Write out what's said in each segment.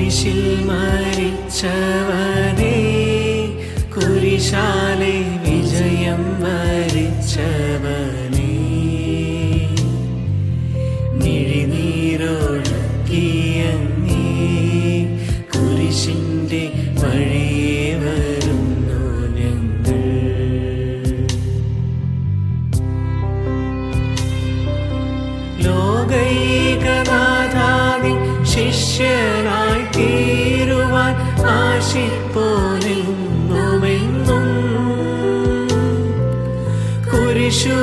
കുരിശിൽ മരിച്ചവനെ, കുരിശാലെ വിജയം വരിച്ചവനെ, മിഴിനീരൊഴുക്കിയങ്ങേ കുരിശിൻ്റെ വഴിയെ വരുന്നു ഞങ്ങൾ. ലോകൈകനാഥാവിൻ ശിഷ്യനായി തീരുവാൻ ആശിപ്പോനെന്നുമെന്നും കുരിശു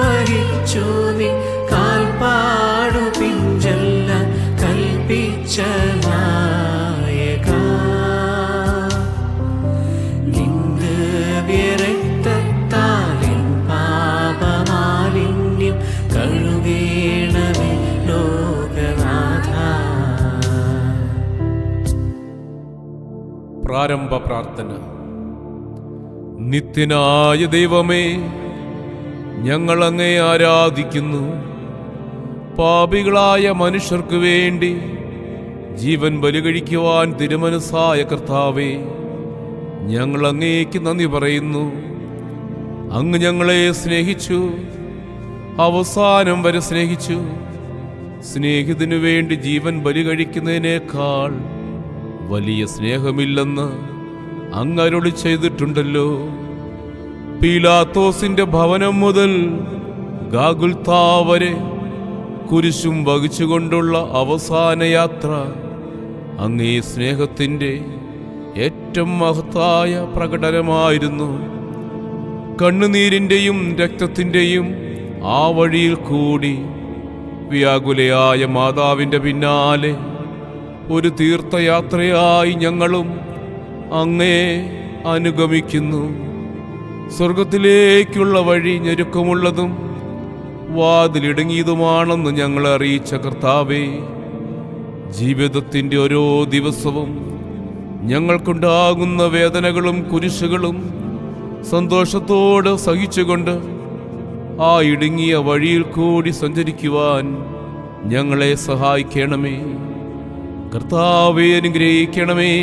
വഹിച്ചു നീ കാൽപ്പാടു പിഞ്ചെല്ലാൻ കൽപ്പിച്ച നായക. നിന്ദവ്യരക്തത്താലിൻ പാപമാലിന്യം കഴുകേണമേ ലോകനാഥ. പ്രാരംഭ പ്രാർത്ഥന. നിത്യനായ ദൈവമേ, ഞങ്ങൾ അങ്ങേ ആരാധിക്കുന്നു. പാപികളായ മനുഷ്യർക്ക് വേണ്ടി ജീവൻ ബലികഴിക്കുവാൻ തിരുമനസ്സായ കർത്താവേ, ഞങ്ങൾ അങ്ങേക്ക് നന്ദി പറയുന്നു. അങ്ങ് ഞങ്ങളെ സ്നേഹിച്ചു, അവസാനം വരെ സ്നേഹിച്ചു. സ്നേഹിതനു വേണ്ടി ജീവൻ ബലികഴിക്കുന്നതിനേക്കാൾ വലിയ സ്നേഹമില്ലെന്ന് അങ്ങ് അരുളി ചെയ്തിട്ടുണ്ടല്ലോ. പീലാത്തോസിന്റെ ഭവനം മുതൽ ഗാഗുൽത്താ വരെ കുരിശും വഹിച്ചുകൊണ്ടുള്ള അവസാന യാത്ര അങ്ങേ സ്നേഹത്തിൻ്റെ ഏറ്റവും മഹത്തായ പ്രകടനമായിരുന്നു. കണ്ണുനീരിൻ്റെയും രക്തത്തിൻ്റെയും ആ വഴിയിൽ കൂടി വ്യാകുലയായ മാതാവിൻ്റെ പിന്നാലെ ഒരു തീർത്ഥയാത്രയായി ഞങ്ങളും അങ്ങേ അനുഗമിക്കുന്നു. സ്വർഗത്തിലേക്കുള്ള വഴി ഞെരുക്കമുള്ളതും വാതിലിടുങ്ങിയതുമാണെന്ന് ഞങ്ങളെ അറിയിച്ച കർത്താവേ, ജീവിതത്തിൻ്റെ ഓരോ ദിവസവും ഞങ്ങൾക്കുണ്ടാകുന്ന വേദനകളും കുരിശുകളും സന്തോഷത്തോടെ സഹിച്ചുകൊണ്ട് ആ ഇടുങ്ങിയ വഴിയിൽ കൂടി സഞ്ചരിക്കുവാൻ ഞങ്ങളെ സഹായിക്കണമേ. കർത്താവേ, അനുഗ്രഹിക്കണമേ.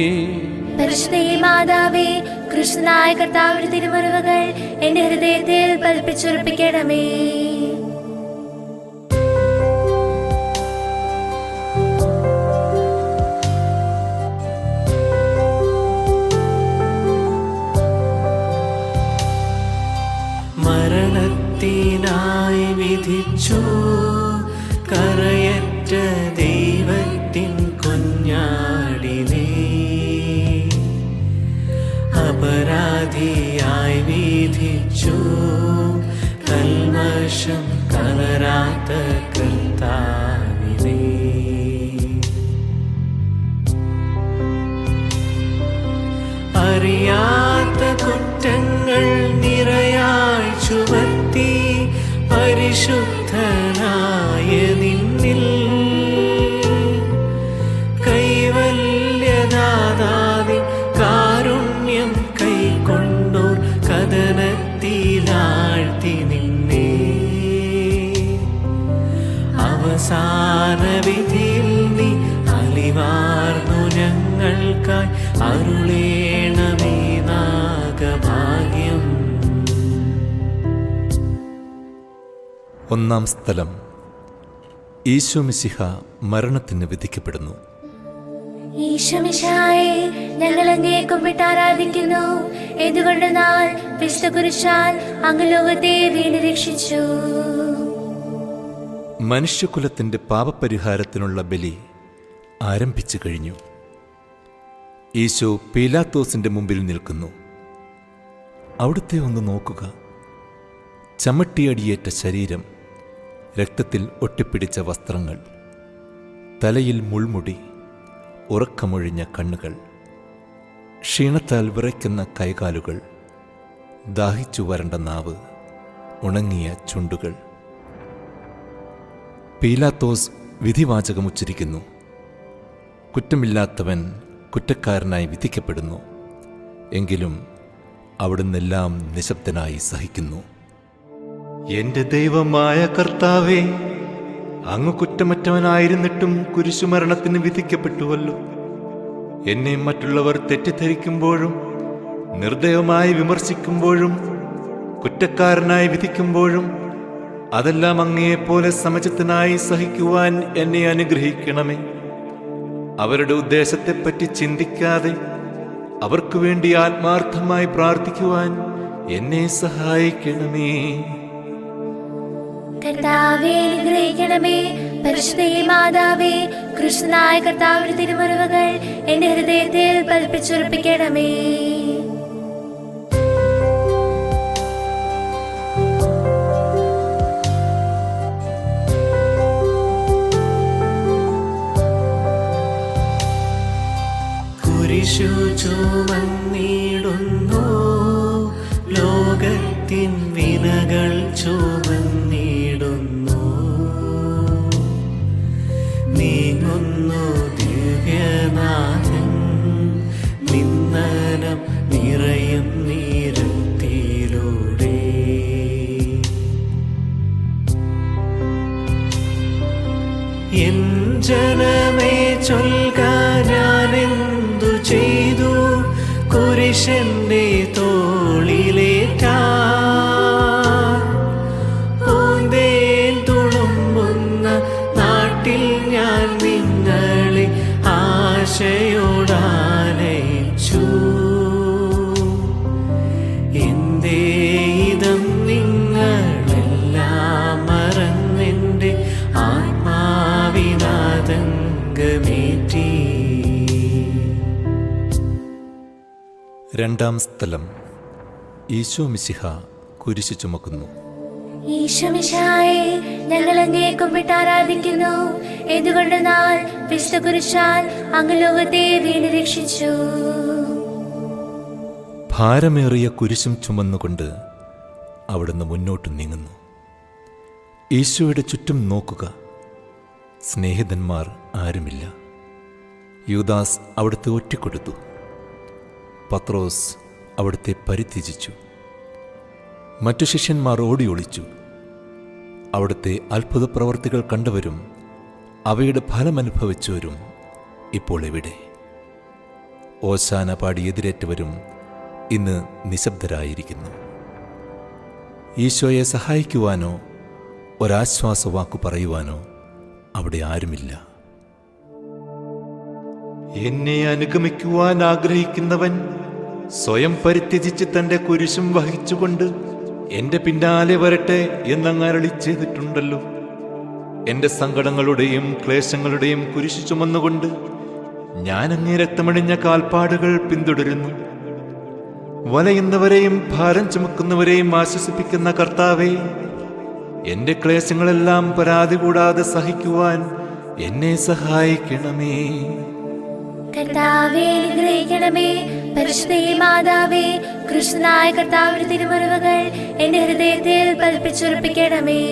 പരിശുദ്ധ മാതാവേ, കൃഷ്ണനായ കർത്താവിന്റെ തിരുമുറിവുകൾ എന്റെ ഹൃദയത്തിൽ പതിപ്പിച്ചുറപ്പിക്കണമേ. മരണത്തിനായി വിധിച്ചു കരയറ്റ ദൈവത്തിൻ കുഞ്ഞാടിനെ, അപരാധിയായി വിധിച്ചു കൽമഷം കലരാത്ത കർത്താവിനെ. അറിയാത്ത കുറ്റങ്ങൾ നിറയായി ചുമത്തി പരിശുദ്ധനായ നിന്നിൽ കൈവല്യദാതാവിൻ കാരുണ്യം കൈക്കൊണ്ടോർ കഥനത്തിലാഴ്ത്തി നിന്നെ. അവസാന വിധിയിൽ നീ അലിവാർന്നു ഞങ്ങൾക്കായി അരുളേണമേ നാഗഭാഗ്യം. ഒന്നാം സ്ഥലം. ഈശോ മിശിഹ മരണത്തിന് വിധിക്കപ്പെടുന്നു. ഈശോമിശിഹായെ, ഞങ്ങൾ അങ്ങയെ കുമ്പിട്ട് ആരാധിക്കുന്നു. എന്തുകൊണ്ടെന്നാൽ വിശുദ്ധ കുരിശാൽ അങ്ങ് ലോകത്തെ വീണ്ടും രക്ഷിച്ചു. മനുഷ്യകുലത്തിന്റെ പാപപരിഹാരത്തിനുള്ള ബലി ആരംഭിച്ചു കഴിഞ്ഞു. ഈശോ പീലാത്തോസിന്റെ മുമ്പിൽ നിൽക്കുന്നു. അവിടുത്തെ ഒന്ന് നോക്കുക. ചമ്മട്ടിയടിയേറ്റ ശരീരം, രക്തത്തിൽ ഒട്ടിപ്പിടിച്ച വസ്ത്രങ്ങൾ, തലയിൽ മുൾമുടി, ഉറക്കമൊഴിഞ്ഞ കണ്ണുകൾ, ക്ഷീണത്താൽ വിറയ്ക്കുന്ന കൈകാലുകൾ, ദാഹിച്ചു വരണ്ട നാവ്, ഉണങ്ങിയ ചുണ്ടുകൾ. പീലാത്തോസ് വിധിവാചകമുച്ചരിക്കുന്നു. കുറ്റമില്ലാത്തവൻ കുറ്റക്കാരനായി വിധിക്കപ്പെടുന്നു. എങ്കിലും അവിടുന്നെല്ലാം നിശബ്ദനായി സഹിക്കുന്നു. എന്റെ ദൈവമായ കർത്താവേ, അങ്ങ് കുറ്റമറ്റവനായിരുന്നിട്ടും കുരിശുമരണത്തിന് വിധിക്കപ്പെട്ടുവല്ലോ. എന്നെ മറ്റുള്ളവർ തെറ്റിദ്ധരിക്കുമ്പോഴും നിർദ്ദയമായി വിമർശിക്കുമ്പോഴും കുറ്റക്കാരനായി വിധിക്കുമ്പോഴും അതെല്ലാം അങ്ങയെപ്പോലെ സമചിത്തനായി സഹിക്കുവാൻ എന്നെ അനുഗ്രഹിക്കണമേ. അവരുടെ ഉദ്ദേശത്തെപ്പറ്റി ചിന്തിക്കാതെ അവർക്ക് വേണ്ടി ആത്മാർത്ഥമായി പ്രാർത്ഥിക്കുവാൻ എന്നെ സഹായിക്കണമേ. കർത്താവേ, അനുഗ്രഹിക്കണമേ. പരിശുദ്ധ മാതാവേ, കൃഷ്ണനായ കർത്താവിന്റെ തിരുമുറിവുകൾ എന്റെ ഹൃദയത്തിൽ പതിപ്പിച്ചുറപ്പിക്കണമേ. കുരിശു ചുമന്നിടുന്നു, ലോകത്തിൻ വിനകൾ ചുമന്നിടുന്നു. നീങ്ങുന്നു ദിവ്യനാഥൻ, നിന്ദനം നിറയും നീരത്തിലൂടെ. എൻ ജനമേ ചൊൽക, ഞാനെന്തു ചെയ്തു കുരിശന്റെ തോളിലേറ്റാൻ. പൂന്തേൻ തുളുമ്പുന്ന നാട്ടിൽ ഞാൻ നിങ്ങളെ ആശയോടാനയിച്ചു. എന്തേ ഇതം നിങ്ങളെല്ലാം മറന്നെൻ്റെ ആത്മാവിനാതങ്കമേറ്റി. രണ്ടാം സ്ഥലം. ഈശോ മിശിഹ കുരിശു ചുമക്കുന്നു. ഈശോമിശിഹായേ, ഞങ്ങൾ അങ്ങയെ കുമ്പിട്ട് ആരാധിക്കുന്നു. എന്തുകൊണ്ടെന്നാൽ വിശുദ്ധ കുരിശാൽ അങ്ങ് ലോകത്തെ വീണ് രക്ഷിച്ചു. ഭാരമേറിയ കുരിശും ചുമന്നുകൊണ്ട് അവിടുന്ന് മുന്നോട്ട് നീങ്ങുന്നു. ഈശോയുടെ ചുറ്റും നോക്കുക. സ്നേഹിതന്മാർ ആരുമില്ല. യൂദാസ് അവിടുത്തെ ഒറ്റിക്കൊടുത്തു. പത്രോസ് അവിടുത്തെ പരിത്യജിച്ചു. മറ്റു ശിഷ്യന്മാർ ഓടി ഒളിച്ചു. അവിടുത്തെ അത്ഭുത പ്രവർത്തികൾ കണ്ടവരും അവയുടെ ഫലമനുഭവിച്ചവരും ഇപ്പോൾ എവിടെ? ഓശാന പാടി എതിരേറ്റവരും ഇന്ന് നിശബ്ദരായിരിക്കുന്നു. ഈശോയെ സഹായിക്കുവാനോ ഒരാശ്വാസവാക്കു പറയുവാനോ അവിടെ ആരുമില്ല. എന്നെ അനുഗമിക്കുവാൻ ആഗ്രഹിക്കുന്നവൻ സ്വയം പരിത്യജിച്ച് തന്റെ കുരിശും വഹിച്ചുകൊണ്ട് എന്റെ പിന്നാലെ വരട്ടെ എന്നങ്ങ് അരുളി ചെയ്തിട്ടുണ്ടല്ലോ. എന്റെ സങ്കടങ്ങളുടെയും ക്ലേശങ്ങളുടെയും കുരിശു ചുമന്നുകൊണ്ട് ഞാൻ അങ്ങേ രക്തമണിഞ്ഞ കാൽപ്പാടുകൾ പിന്തുടരുന്നു. വലയുന്നവരെയും ഭാരം ചുമക്കുന്നവരെയും ആശ്വസിപ്പിക്കുന്ന കർത്താവേ, എന്റെ ക്ലേശങ്ങളെല്ലാം പരാതി കൂടാതെ സഹിക്കുവാൻ എന്നെ സഹായിക്കണമേ. കർത്താവേ, അനുഗ്രഹിക്കണമേ. പരിശുദ്ധ മാതാവേ, കൃഷ്ണനായ കർത്താവിന്റെ തിരുമുറിവുകൾ എന്റെ ഹൃദയത്തിൽ പതിപ്പിച്ചുറപ്പിക്കണമേ.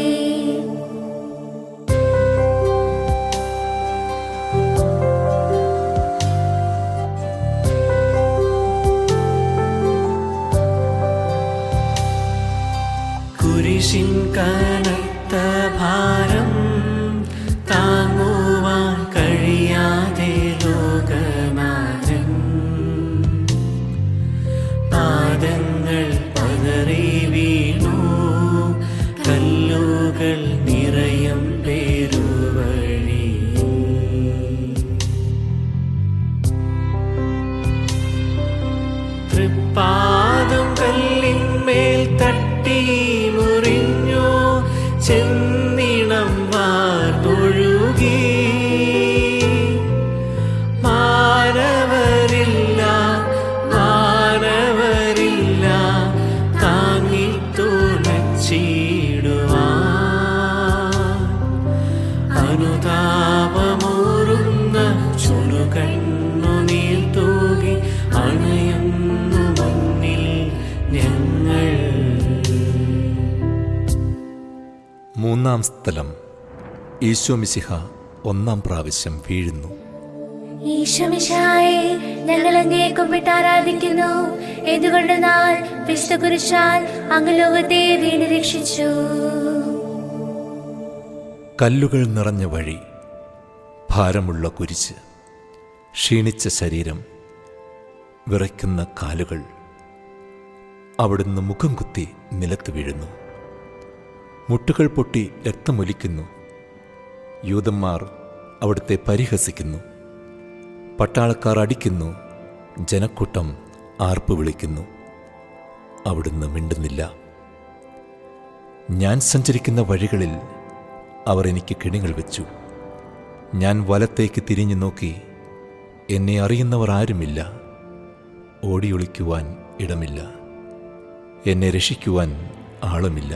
കുരിശിൻ കനത്ത ഭാരം താങ്ങുവാൻ കഴിയാതെ ലോകനാഥൻ പാദങ്ങൾ പതറി വീണു. കല്ലുകൾ നിറയും പേരുവഴി. തൃപ്പാദം കല്ലിന്മേൽ തട്ടി മുറിഞ്ഞു. ചെന്നിണം വാർന്നൊഴുകി. മാനവരില്ല മാനവരില്ല താങ്ങി തുണച്ചിടുവാൻ. അനുതാപമൂറുന്ന ചുടുകണ്ണുനീർ തൂകി അണയുന്നു മുന്നിൽ ഞങ്ങൾ. മൂന്നാം സ്ഥലം. ഈശോ മിശിഹ ഒന്നാം പ്രാവശ്യം വീഴുന്നു. ഈശോമിശിഹായേ, ഞങ്ങൾ അങ്ങയെ കുമ്പിട്ട് ആരാധിക്കുന്നു. എന്തുകൊണ്ടെന്നാൽ വിശുദ്ധ കുരിശാൽ അങ്ങ് ലോകത്തെ വീണ് രക്ഷിച്ചു. കല്ലുകൾ നിറഞ്ഞ വഴി, ഭാരമുള്ള കുരിശ്, ക്ഷീണിച്ച ശരീരം, വിറയ്ക്കുന്ന കാലുകൾ. അവിടുന്ന് മുഖം കുത്തി നിലത്ത് വീഴുന്നു. മുട്ടുകൾ പൊട്ടി രക്തമൊലിക്കുന്നു. യൂതന്മാർ അവിടുത്തെ പരിഹസിക്കുന്നു. പട്ടാളക്കാർ അടിക്കുന്നു. ജനക്കൂട്ടം ആർപ്പ് വിളിക്കുന്നു. അവിടുന്ന് മിണ്ടുന്നില്ല. ഞാൻ സഞ്ചരിക്കുന്ന വഴികളിൽ അവർ എനിക്ക് കെണികൾ വെച്ചു. ഞാൻ വലത്തേക്ക് തിരിഞ്ഞു നോക്കി. എന്നെ അറിയുന്നവർ ആരുമില്ല. ഓടിയൊളിക്കുവാൻ ഇടമില്ല. എന്നെ രക്ഷിക്കുവാൻ ആളുമില്ല.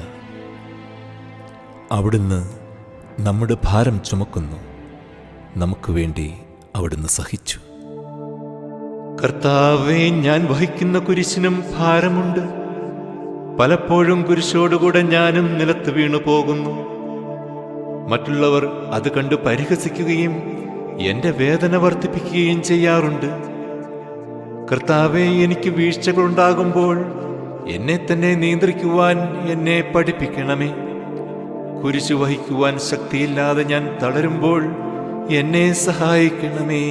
അവിടുന്ന് നമ്മുടെ ഭാരം ചുമക്കുന്നു. നമുക്ക് വേണ്ടി അവിടുന്ന് സഹിച്ചു. കർത്താവേ, ഞാൻ വഹിക്കുന്ന കുരിശിനും ഭാരമുണ്ട്. പലപ്പോഴും കുരിശോടുകൂടെ ഞാനും നിലത്ത് വീണു പോകുന്നു. മറ്റുള്ളവർ അത് കണ്ട് പരിഹസിക്കുകയും എന്റെ വേദന വർദ്ധിപ്പിക്കുകയും ചെയ്യാറുണ്ട്. കർത്താവേ, എനിക്ക് വീഴ്ചകളുണ്ടാകുമ്പോൾ എന്നെ തന്നെ നിയന്ത്രിക്കുവാൻ എന്നെ പഠിപ്പിക്കണമേ. കുരിശു വഹിക്കുവാൻ ശക്തിയില്ലാതെ ഞാൻ തളരുമ്പോൾ എന്നെ സഹായിക്കണമേ.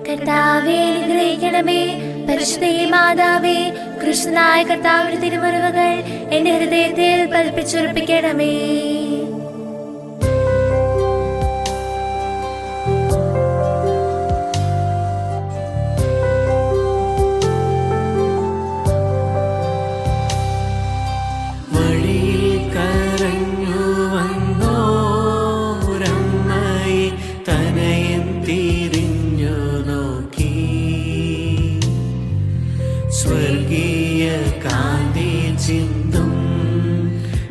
കർത്താവേ, അനുഗ്രഹിക്കണമേ. പരിശുദ്ധ മാതാവേ, കൃഷ്ണനായ കർത്താവിന്റെ തിരുമുറിവുകൾ എന്റെ ഹൃദയത്തിൽ പതിപ്പിച്ചുറപ്പിക്കണമേ. സ്വർഗീയ കാന്തി ചിന്തും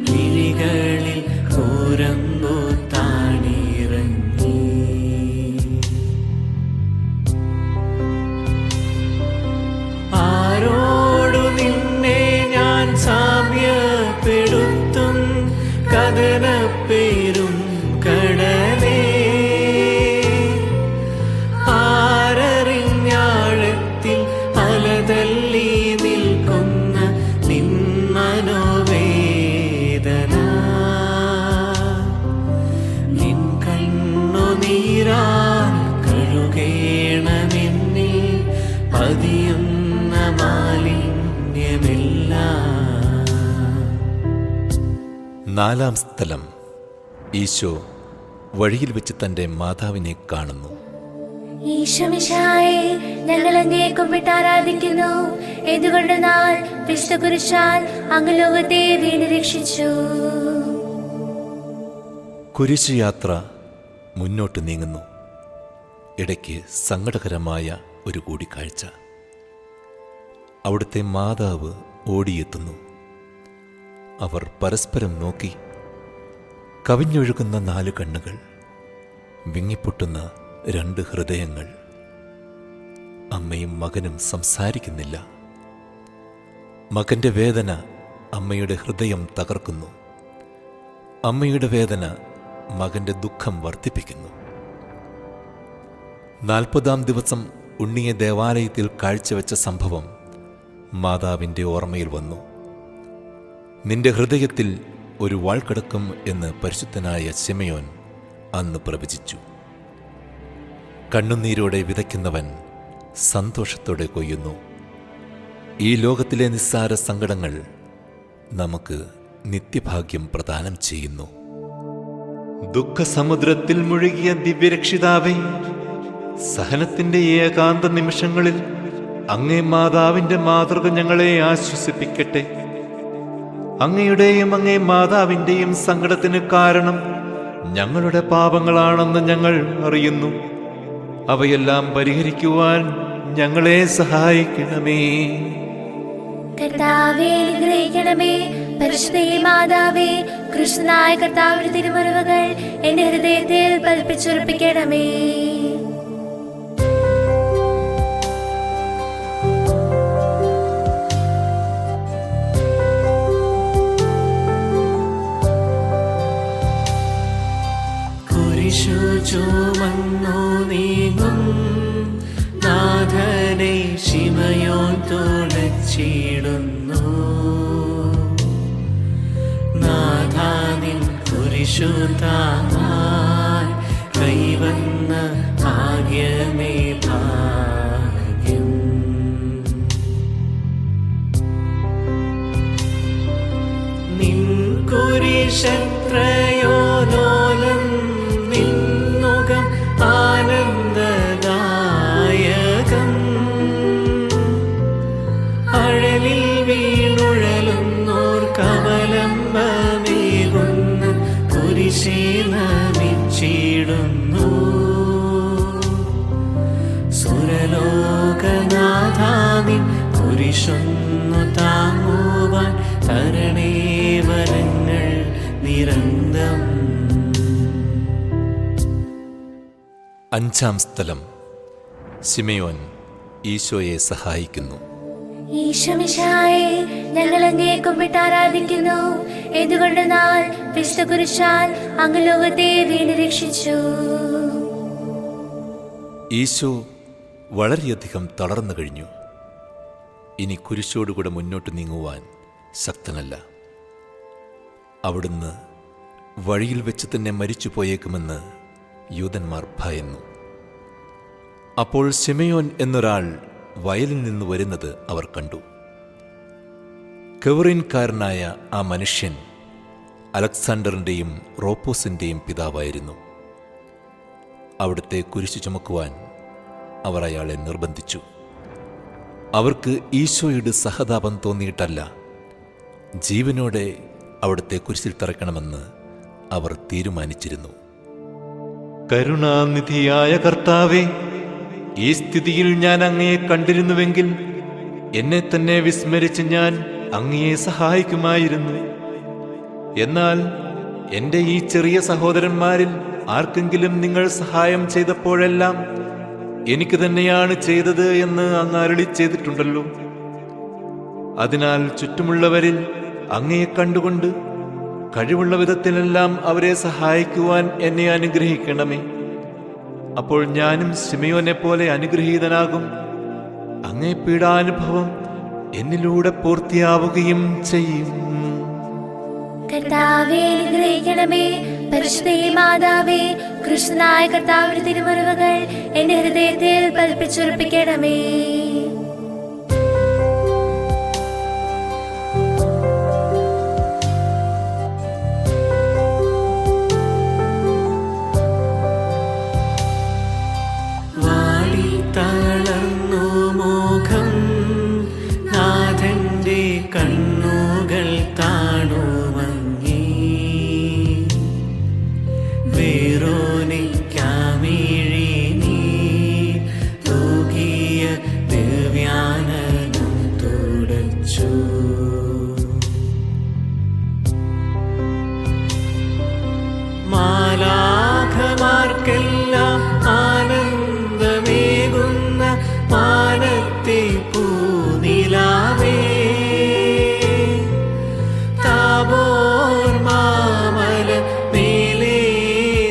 വിളികളിൽ കോരമ്പോ താണിറങ്ങി. ആരോടു നിന്നെ ഞാൻ സാമ്യപ്പെടുത്തും? കഥനപ്പേരും കടലേ, ആരറിഞ്ഞാഴത്തിൽ അലതല്ലി നിൽക്കുന്ന നിൻ മനോവേദന. നിൻ കണ്ണുനീരാൽ കഴുകേണമെന്നിൽ പതിയുന്ന മാലിന്യമെല്ലാം. നാലാം സ്ഥലം. ഈശോ വഴിയിൽ വെച്ച് തൻ്റെ മാതാവിനെ കാണുന്നു. ഈശോമിശിഹായേ, ഞങ്ങൾ അങ്ങയെ കുമ്പിട്ട് ആരാധിക്കുന്നു. എന്തുകൊണ്ടെന്നാൽ വിശുദ്ധ കുരിശാൽ അങ്ങ് ലോകത്തെ വീണ്ടും രക്ഷിച്ചു. കുരിശുയാത്ര മുന്നോട്ട് നീങ്ങുന്നു. ഇടയ്ക്ക് സങ്കടകരമായ ഒരു കൂടിക്കാഴ്ച. അവിടുത്തെ മാതാവ് ഓടിയെത്തുന്നു. അവർ പരസ്പരം നോക്കി. കവിഞ്ഞൊഴുകുന്ന 4 കണ്ണുകൾ, വിങ്ങിപ്പൊട്ടുന്ന 2 ഹൃദയങ്ങൾ. അമ്മയും മകനും സംസാരിക്കുന്നില്ല. മകന്റെ വേദന അമ്മയുടെ ഹൃദയം തകർക്കുന്നു. അമ്മയുടെ വേദന മകന്റെ ദുഃഖം വർദ്ധിപ്പിക്കുന്നു. 40-ാം ദിവസം ഉണ്ണിയെ ദേവാലയത്തിൽ കാഴ്ചവെച്ച സംഭവം മാതാവിൻ്റെ ഓർമ്മയിൽ വന്നു. നിന്റെ ഹൃദയത്തിൽ ഒരു വാൾ കിടക്കും എന്ന് പരിശുദ്ധനായ ശിമയോൻ അന്ന് പ്രവചിച്ചു. കണ്ണുനീരോടെ വിതയ്ക്കുന്നവൻ സന്തോഷത്തോടെ കൊയ്യുന്നു. ഈ ലോകത്തിലെ നിസ്സാര സങ്കടങ്ങൾ നമുക്ക് നിത്യഭാഗ്യം പ്രദാനം ചെയ്യുന്നു. ദുഃഖസമുദ്രത്തിൽ മുഴുകിയ ദിവ്യരക്ഷിതാവേ, സഹനത്തിന്റെ ഏകാന്ത നിമിഷങ്ങളിൽ അങ്ങേ മാതാവിന്റെ മാതൃക ഞങ്ങളെ ആശ്വസിപ്പിക്കട്ടെ. അങ്ങയുടെയും അങ്ങേ മാതാവിന്റെയും സങ്കടത്തിന് കാരണം ഞങ്ങളുടെ പാപങ്ങളാണെന്ന് ഞങ്ങൾ അറിയുന്നു. അവയെല്ലാം പരിഹരിക്കുവാൻ ഞങ്ങളെ സഹായിക്കണമേ. കർത്താവേ, അനുഗ്രഹിക്കണമേ. പരിശുദ്ധ മാതാവേ, കൃഷ്ണനായ കർത്താവിന്റെ തിരുമുറിവുകൾ എന്റെ ഹൃദയത്തിൽ പതിപ്പിച്ചുറപ്പിക്കണമേ. കുരിശു ചുമന്നു നീങ്ങും നാഥനെ ശിമയോൻ തുളച്ചിടുന്നു. നാഥാനിൻ കുരിശു താങ്ങാൻ കൈവന്ന ഭാഗ്യമേ നിൻ കുരിശൊന്നു താങ്ങുവാൻ തരണേ വരങ്ങൾ നിരന്തം. അഞ്ചാം സ്ഥലം. ശിമയോൻ ഈശോയെ സഹായിക്കുന്നു. ഈശോമിശിഹായേ, ഞങ്ങൾ അങ്ങയെ കുമ്പിട്ട് ആരാധിക്കുന്നു. എന്തുകൊണ്ടെന്നാൽ വിശുദ്ധ കുരിശാൽ അങ്ങ് ലോകത്തെ വീണ്ടും രക്ഷിച്ചു. ഈശോ വളരെയധികം തളർന്നു കഴിഞ്ഞു. ഇനി കുരിശോടുകൂടെ മുന്നോട്ട് നീങ്ങുവാൻ ശക്തനല്ല. അവിടുന്ന് വഴിയിൽ വെച്ച് തന്നെ മരിച്ചു പോയേക്കുമെന്ന് യൂദന്മാർ ഭയന്നു. അപ്പോൾ ശിമയോൻ എന്നൊരാൾ വയലിൽ നിന്ന് വരുന്നത് അവർ കണ്ടു. കെവറിൻകാരനായ ആ മനുഷ്യൻ അലക്സാണ്ടറിൻ്റെയും റോപ്പോസിൻ്റെയും പിതാവായിരുന്നു. അവിടുത്തെ കുരിശു ചുമക്കുവാൻ അവർ അയാളെ നിർബന്ധിച്ചു. അവർക്ക് ഈശോയുടെ സഹതാപം തോന്നിയിട്ടല്ല, ജീവനോടെ അവിടുത്തെ കുരിശിൽ തറയ്ക്കണമെന്ന് അവർ തീരുമാനിച്ചിരുന്നു. കരുണാനിധിയായ കർത്താവേ, ഈ സ്ഥിതിയിൽ ഞാൻ അങ്ങയെ കണ്ടിരുന്നുവെങ്കിൽ എന്നെ തന്നെ വിസ്മരിച്ച് ഞാൻ അങ്ങയെ സഹായിക്കുമായിരുന്നു. എന്നാൽ എൻ്റെ ഈ ചെറിയ സഹോദരന്മാരിൽ ആർക്കെങ്കിലും നിങ്ങൾ സഹായം ചെയ്തപ്പോഴെല്ലാം എനിക്ക് തന്നെയാണ് ചെയ്തത് എന്ന് അങ്ങ് അരുളി ചെയ്തിട്ടുണ്ടല്ലോ. അതിനാൽ ചുറ്റുമുള്ളവരിൽ അങ്ങയെ കണ്ടുകൊണ്ട് കഴിവുള്ള വിധത്തിലെല്ലാം അവരെ സഹായിക്കുവാൻ എന്നെ അനുഗ്രഹിക്കണമേ. അപ്പോൾ ഞാനും ശിമയോനെ പോലെ അനുഗ്രഹീതനാകും. അങ്ങേ പീഡാനുഭവം എന്നിലൂടെ പൂർത്തിയാവുകയും ചെയ്യും. കർത്താവേ, അനുഗ്രഹിക്കണമേ. പരിശുദ്ധ മാതാവേ, കൃഷ്ണനായ കർത്താവിന്റെ തിരുമുറിവുകൾ എന്റെ ഹൃദയത്തിൽ പതിപ്പിച്ചുറപ്പിക്കണമേ. തളർന്നു മുഖം, നാഥന്റെ കണ്ണുകൾ താണുമങ്ങി. വേറോനിക്കാമിഴി നീ തൂകിയ ദിവ്യാനനം തുടച്ചു. മാലാഖമാർക്കെല്ലാം ആനന്ദമേകുന്ന മാനത്തെ പൂനിലാവേ, താബോർ മാമല മേലേ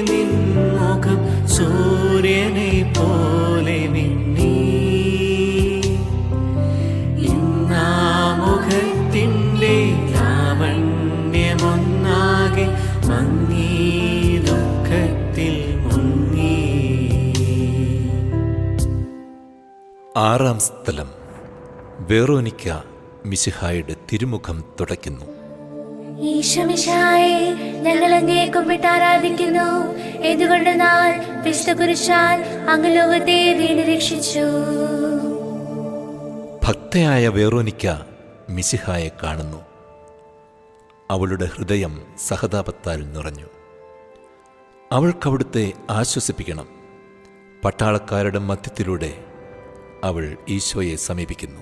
നിൻ മുഖം സൂര്യനെ പോലെ മിന്നി. ഇന്നാ മുഖത്തിൻ്റെ ലാവണ്യമൊന്നാകെ മങ്ങി, ദുഃഖത്തിൽ മുങ്ങി. ആറാം സ്ഥലം. വെറോനിക്ക മിശിഹായുടെ തിരുമുഖം തുടയ്ക്കുന്നു. ഈശോമിശിഹായേ, ഞങ്ങൾ അങ്ങയെ കുമ്പിട്ട് ആരാധിക്കുന്നു. എന്തുകൊണ്ടെന്നാൽ വിശുദ്ധ കുരിശാൽ അങ്ങ് ലോകത്തെ വീണ്ടും രക്ഷിച്ചു. ഭക്തയായ വെറോനിക്ക മിശിഹായെ കാണുന്നു. അവളുടെ ഹൃദയം സഹതാപത്താൽ നിറഞ്ഞു. അവൾക്കവിടുത്തെ ആശ്വസിപ്പിക്കണം. പട്ടാളക്കാരുടെ മധ്യത്തിലൂടെ അവൾ ഈശോയെ സമീപിക്കുന്നു.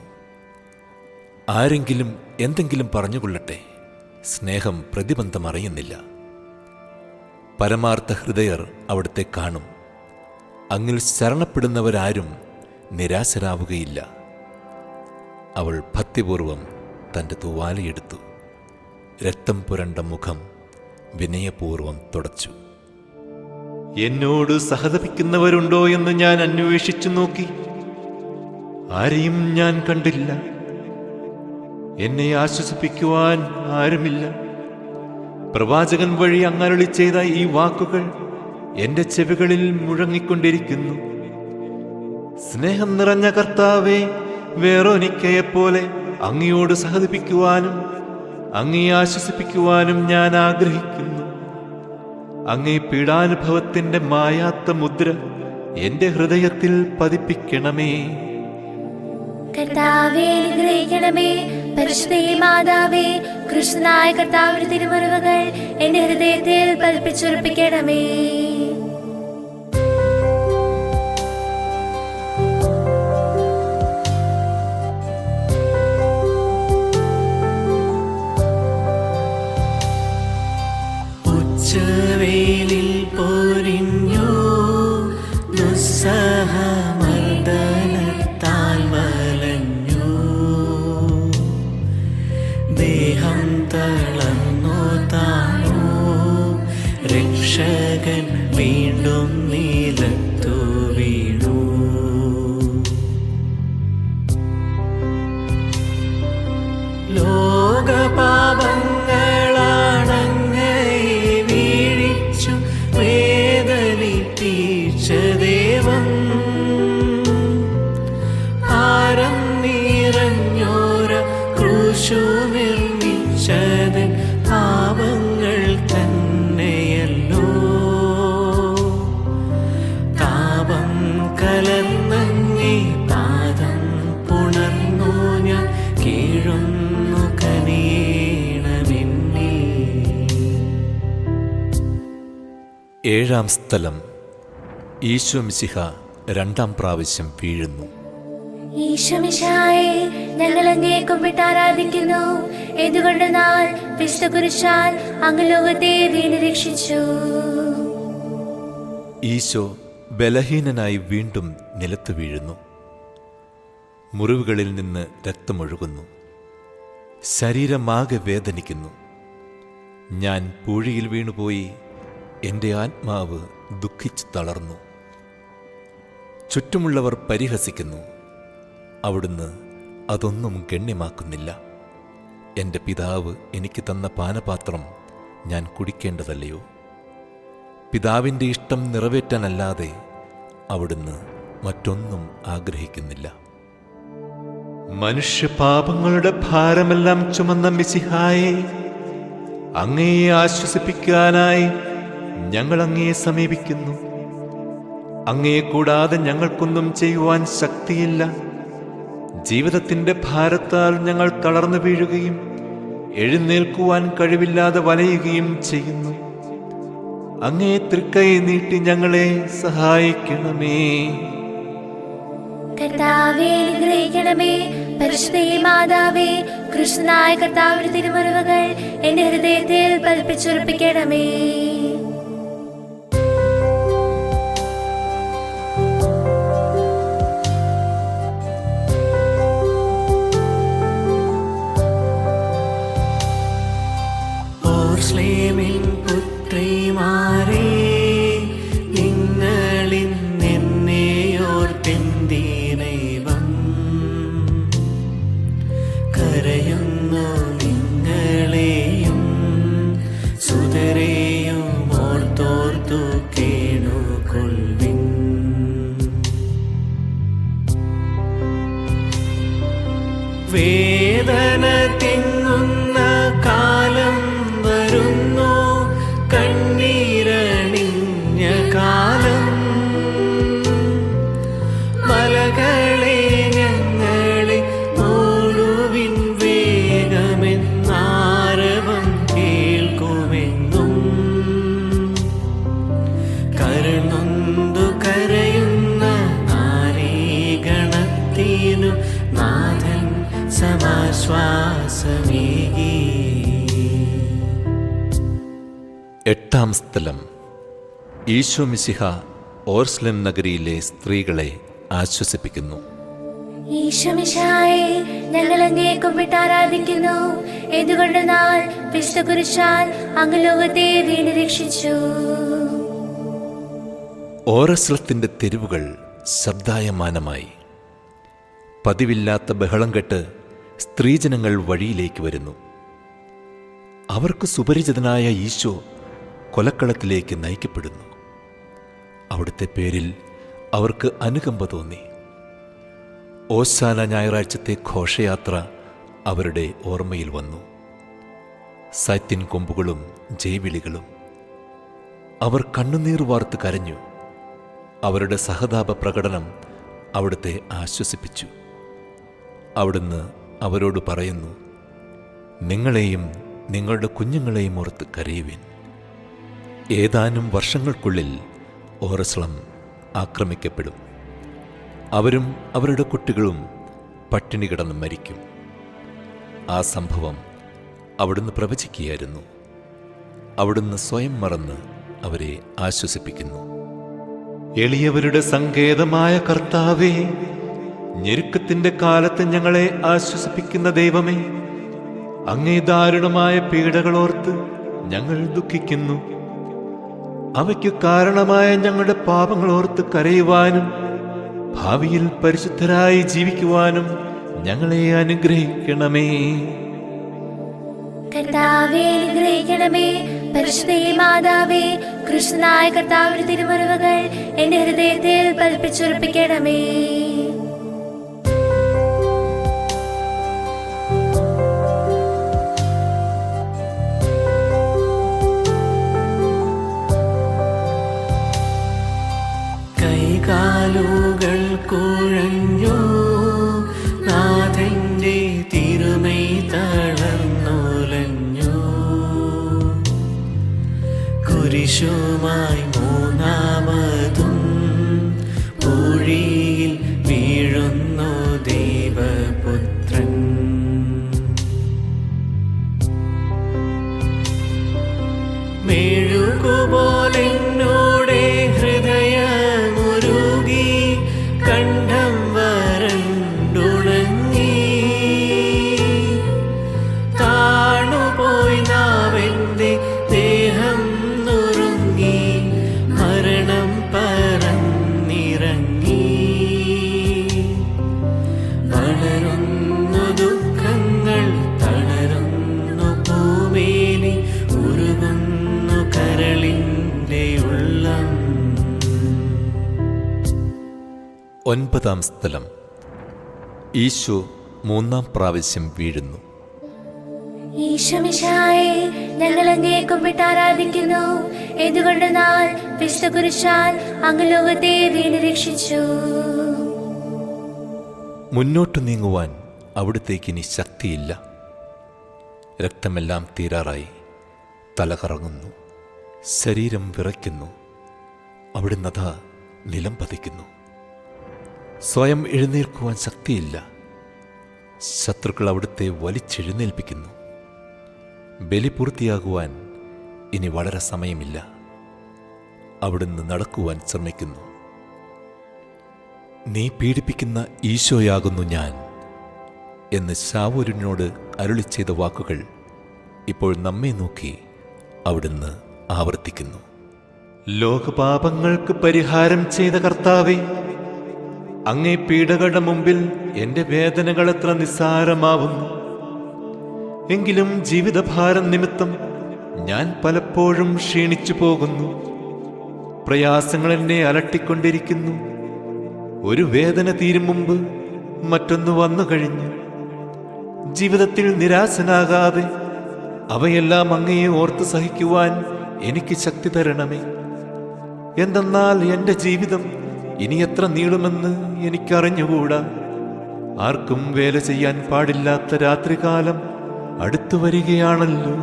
ആരെങ്കിലും എന്തെങ്കിലും പറഞ്ഞുകൊള്ളട്ടെ, സ്നേഹം പ്രതിബന്ധം അറിയുന്നില്ല. പരമാർത്ഥ ഹൃദയർ അവിടുത്തെ കാണും. അങ്ങിൽ ശരണപ്പെടുന്നവരാരും നിരാശരാവുകയില്ല. അവൾ ഭക്തിപൂർവം തൻ്റെ തൂവാലയെടുത്തു, രക്തം പുരണ്ട മുഖം വിനയപൂർവം തുടച്ചു. എന്നോട് സഹതപിക്കുന്നവരുണ്ടോ എന്ന് ഞാൻ അന്വേഷിച്ചു നോക്കി, ആരെയും ഞാൻ കണ്ടില്ല. എന്നെ ആശ്വസിപ്പിക്കുവാൻ ആരുമില്ല. പ്രവാചകൻ വഴി അങ്ങരുളി ചെയ്ത ഈ വാക്കുകൾ എന്റെ ചെവികളിൽ മുഴങ്ങിക്കൊണ്ടിരിക്കുന്നു. സ്നേഹം നിറഞ്ഞ കർത്താവേ, വെറോനിക്കയെപ്പോലെ അങ്ങയോട് സഹതപിക്കുവാനും അങ്ങയെ ആശ്വസിപ്പിക്കുവാനും ഞാൻ ആഗ്രഹിക്കുന്നു. അങ്ങേ പീഡാനുഭവത്തിന്റെ മായാത്ത മുദ്ര എന്റെ ഹൃദയത്തിൽ പതിപ്പിക്കണമേ. കർത്താവേ, അനുഗ്രഹിക്കണമേ. പരിശുദ്ധ മാതാവേ, കൃഷ്ണനായ കർത്താവിന്റെ തിരുമുറിവുകൾ എന്റെ ഹൃദയത്തിൽ പതിപ്പിച്ചുറപ്പിക്കണമേ. സഹമർദ്ദനത്താൽ വലഞ്ഞു, ദേഹം തളർന്നു താണു, രക്ഷകൻ വീണ്ടും നിലത്തു വീണു. ലോകപാപങ്ങളാണങ്ങയെ വീഴിച്ചു വേദനിപ്പിച്ച ദേവൻ, ഭാരം നിറഞ്ഞോര ക്രൂശു നിർമ്മിച്ചത് പാപങ്ങൾ തന്നെയല്ലോ. താപം കലർന്നങ്ങേ പാദം പുണർന്നു ഞാൻ കീഴുന്നു കനിയണമെന്നിൽ. ഏഴാം സ്ഥലം. ഈശോ മിശിഹ രണ്ടാം പ്രാവശ്യം വീഴുന്നു. ഈശോമിശിഹായെ, ഞങ്ങൾ അങ്ങയെ കുമ്പിട്ട് ആരാധിക്കുന്നു. എന്തുകൊണ്ടെന്നാൽ വിശുദ്ധ കുരിശാൽ അങ്ങ് ലോകത്തെ വീണ് രക്ഷിച്ചു. ഈശോ ബലഹീനനായി വീണ്ടും നിലത്ത് വീഴുന്നു. മുറിവുകളിൽ നിന്ന് രക്തമൊഴുകുന്നു. ശരീരമാകെ വേദനിക്കുന്നു. ഞാൻ പൂഴിയിൽ വീണുപോയി, എൻ്റെ ആത്മാവ് ദുഃഖിച്ച് തളർന്നു. ചുറ്റുമുള്ളവർ പരിഹസിക്കുന്നു. അവിടുന്ന് അതൊന്നും ഗണ്യമാക്കുന്നില്ല. എൻ്റെ പിതാവ് എനിക്ക് തന്ന പാനപാത്രം ഞാൻ കുടിക്കേണ്ടതല്ലയോ? പിതാവിൻ്റെ ഇഷ്ടം നിറവേറ്റാനല്ലാതെ അവിടുന്ന് മറ്റൊന്നും ആഗ്രഹിക്കുന്നില്ല. മനുഷ്യപാപങ്ങളുടെ ഭാരമെല്ലാം ചുമന്ന മിശിഹായെ, അങ്ങയെ ആശ്വസിപ്പിക്കാനായി ഞങ്ങൾ അങ്ങയെ സമീപിക്കുന്നു. അങ്ങയെ കൂടാതെ ഞങ്ങൾക്കൊന്നും ചെയ്യുവാൻ ശക്തിയില്ല. ജീവിതത്തിൻ്റെ ഭാരത്താൽ ഞങ്ങൾ തളർന്നു വീഴുകയും എഴുന്നേൽക്കുവാൻ കഴിവില്ലാതെ വലയുകയും ചെയ്യുന്നു. അങ്ങയെ തൃക്കൈ നീട്ടി ഞങ്ങളെ സഹായിക്കണമേ. കർത്താവേ, അനുഗ്രഹിക്കണമേ. പരിശുദ്ധ മാതാവേ, കൃഷ്ണനായ കർത്താവിന്റെ തിരുമുറിവുകൾ എന്റെ ഹൃദയത്തിൽ പതിപ്പിച്ചുറപ്പിക്കണമേ. ഓർശ്ലേമിൻ പുത്രിമാരേ, നിങ്ങളിന്നെന്നെയോർത്തെന്തിനൈവം കരയുന്നു. നിങ്ങളെയും സുതരെയും ഓർത്തോർത്തു കേണുകൊള്ളിൻ. വേദന തിങ്ങുന്ന കാലം വരുന്നു, കണ്ണീരണിഞ്ഞ കാലം. മലകളെ ഞങ്ങളെ മൂടുവിൻ, വേഗമെന്നാരവം കേൾക്കുമെന്നും. കരുണൊന്തു കരയുന്ന നാരീഗണത്തിനു നാഥൻ സമാശ്വാസമേകി. എട്ടാം സ്ഥലം. ഈശോ മിശിഹ ഓർസ്ലേം നഗരിയിലെ സ്ത്രീകളെ ആശ്വസിപ്പിക്കുന്നു. ഈശോമിശിഹായെ, ഞങ്ങൾ അങ്ങയെ കുമ്പിട്ട് ആരാധിക്കുന്നു. എന്തുകൊണ്ടെന്നാൽ വിശുദ്ധ കുരിശാൽ അങ്ങ് ലോകത്തെ വീണ് രക്ഷിച്ചു. ഓരസ്ലത്തിൻ്റെ തെരുവുകൾ ശബ്ദായമാനമായി. പതിവില്ലാത്ത ബഹളം കേട്ട് സ്ത്രീജനങ്ങൾ വഴിയിലേക്ക് വരുന്നു. അവർക്ക് സുപരിചിതനായ ഈശോ കൊലക്കളത്തിലേക്ക് നയിക്കപ്പെടുന്നു. അവിടുത്തെ പേരിൽ അവർക്ക് അനുകമ്പ തോന്നി. ഓശാന ഞായറാഴ്ചത്തെ ഘോഷയാത്ര അവരുടെ ഓർമ്മയിൽ വന്നു. സൈത്തിൻ കൊമ്പുകളും ജൈവിളികളും. അവർ കണ്ണുനീർ വാർത്ത് കരഞ്ഞു. അവരുടെ സഹതാപ പ്രകടനം അവിടുത്തെ ആശ്വസിപ്പിച്ചു. അവിടുന്ന് അവരോട് പറയുന്നു, നിങ്ങളെയും നിങ്ങളുടെ കുഞ്ഞുങ്ങളെയും ഓർത്ത് കരയുവിൻ. ഏതാനും വർഷങ്ങൾക്കുള്ളിൽ ഓറസ്ലം ആക്രമിക്കപ്പെടും. അവരും അവരുടെ കുട്ടികളും പട്ടിണി കിടന്ന് മരിക്കും. ആ സംഭവം അവിടുന്ന് പ്രവചിക്കുകയായിരുന്നു. അവിടുന്ന് സ്വയം മറന്ന് അവരെ ആശ്വസിപ്പിക്കുന്നു. എളിയവരുടെ സങ്കേതമായ കർത്താവേ, ഞെരുക്കത്തിന്റെ കാലത്ത് ഞങ്ങളെ ആശ്വസിപ്പിക്കുന്ന ദൈവമേ, അങ്ങേ ദാരുണമായ പീഡകളോർത്ത് ഞങ്ങൾ ദുഃഖിക്കുന്നു. അവയ്ക്കു കാരണമായ ഞങ്ങളുടെ പാപങ്ങളോർത്ത് കരയുവാനും ഭാവിയിൽ പരിശുദ്ധരായി ജീവിക്കുവാനും ഞങ്ങളെ അനുഗ്രഹിക്കണമേ. കർത്താവേ, അനുഗ്രഹിക്കണമേ. പരിശുദ്ധ മാതാവേ, കൃഷ്ണനായ കർത്താവിന്റെ തിരുമുറിവുകൾ എന്റെ ഹൃദയത്തിൽ പതിപ്പിച്ചുറപ്പിക്കണമേ. കൈകാലുകൾ കുഴഞ്ഞു, നാഥന്റെ തിരുമൈ തളർന്നുലഞ്ഞു. കുരിശുമായി മൂന്നാമതും പൂഴിയിൽ വീഴുന്നു ദൈവപുത്രൻ. മെഴുകുപോലെന്നോടെ ഹൃദയമുരുകി, കണ്ഠം വരണ്ടുണങ്ങി. താണുപോയി നാവെന്റെ ദേഹം നുറുങ്ങി, മരണം പറന്നിറങ്ങി. വളരുന്നു ദുഃഖങ്ങൾ, തളരുന്നു ഭൂമേലി, ഉരുകുന്നു കരളിന്റെ ഉള്ളം. 9-ാം സ്ഥലം. ഈശോ 3-ാം പ്രാവശ്യം വീഴുന്നു. ഈശോമിശിഹായേ, ഞങ്ങൾ അങ്ങയെ കുമ്പിട്ട് ആരാധിക്കുന്നു. എന്തുകൊണ്ടെന്നാൽ വിശുദ്ധ കുരിശാൽ അങ്ങ് ലോകത്തെ വീണ് രക്ഷിച്ചു. മുന്നോട്ടു നീങ്ങുവാൻ അവിടുത്തേക്ക് ഇനി ശക്തിയില്ല. രക്തമെല്ലാം തീരാറായി. തലകറങ്ങുന്നു, ശരീരം വിറയ്ക്കുന്നു. അവിടുന്ന് അതാ നിലം പതിക്കുന്നു. സ്വയം എഴുന്നേൽക്കുവാൻ ശക്തിയില്ല. ശത്രുക്കൾ അവിടുത്തെ വലിച്ചെഴുന്നേൽപ്പിക്കുന്നു. ബലി പൂർത്തിയാകുവാൻ ഇനി വളരെ സമയമില്ല. അവിടുന്ന് നടക്കുവാൻ ശ്രമിക്കുന്നു. നീ പീഡിപ്പിക്കുന്ന ഈശോയാകുന്നു ഞാൻ എന്ന് ശാവൂരിനോട് അരുളി ചെയ്ത വാക്കുകൾ ഇപ്പോൾ നമ്മെ നോക്കി അവിടുന്ന് ആവർത്തിക്കുന്നു. ലോകപാപങ്ങൾക്ക് പരിഹാരം ചെയ്ത കർത്താവേ, അങ്ങേ പീഡകളുടെ മുമ്പിൽ എന്റെ വേദനകൾ എത്ര നിസ്സാരമാവുന്നു. എങ്കിലും ജീവിതഭാരം നിമിത്തം ഞാൻ പലപ്പോഴും ക്ഷീണിച്ചു പോകുന്നു. പ്രയാസങ്ങൾ എന്നെ അലട്ടിക്കൊണ്ടിരിക്കുന്നു. ഒരു വേദന തീരും മുമ്പ് മറ്റൊന്ന് വന്നു കഴിഞ്ഞു. ജീവിതത്തിൽ നിരാശനാകാതെ അവയെല്ലാം അങ്ങയെ ഓർത്ത് സഹിക്കുവാൻ എനിക്ക് ശക്തി തരണമേ. എന്തെന്നാൽ എൻ്റെ ജീവിതം ഇനി എത്ര നീളുമെന്ന് എനിക്കറിഞ്ഞുകൂടാ. ആർക്കും വേല ചെയ്യാൻ പാടില്ലാത്ത രാത്രികാലം അടുത്തു വരികയാണല്ലോ.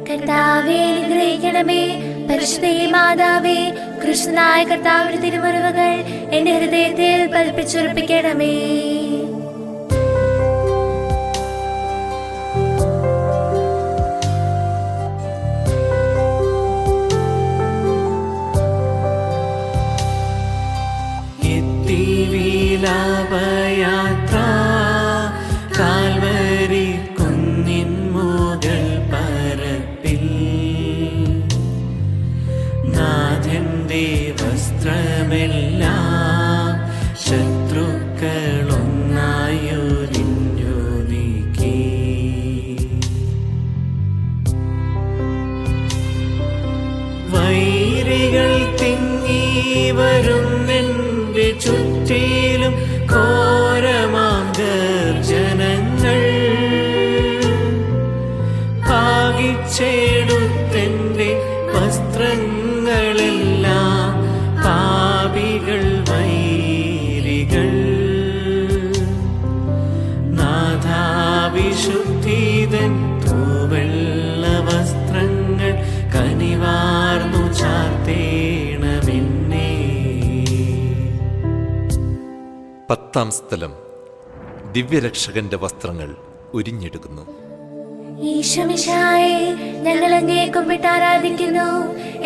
കർത്താവേ, അനുഗ്രഹിക്കണമേ. പരിശുദ്ധ മാതാവേ, കൃഷ്ണനായ കർത്താവിന്റെ തിരുമുറിവുകൾ എന്റെ ഹൃദയത്തിൽ പതിപ്പിച്ചുറപ്പിക്കണമേ. വിലാപയാത്ര കാൽവരി കുന്നിൻ മുകൾ പരപ്പിൽ, നാഥന്റെ വസ്ത്രമെല്ലാം ശത്രുക്കളൊന്നായൊരിഞ്ഞു നീക്കി. വൈരികൾ തിങ്ങി വരുന്നെന്റെ ചുറ്റിലും ഘോരമാം ഗർജനങ്ങൾ. പാകിച്ചെടുത്തെന്റെ വസ്ത്രങ്ങളെല്ലാം പാപികൾ വൈരികൾ. നാഥാവിശുദ്ധീതൻ തൂവെള്ള വസ്ത്രങ്ങൾ കനിവാർന്നു ചാർത്തേണമെന്നേ. 10-ാം സ്ഥലം. ദിവ്യരക്ഷകന്റെ വസ്ത്രങ്ങൾ ഉരിഞ്ഞെടുക്കുന്നു. ഈശോമിശിഹായെ, ഞങ്ങൾ അങ്ങയെ കുമ്പിട്ട് ആരാധിക്കുന്നു.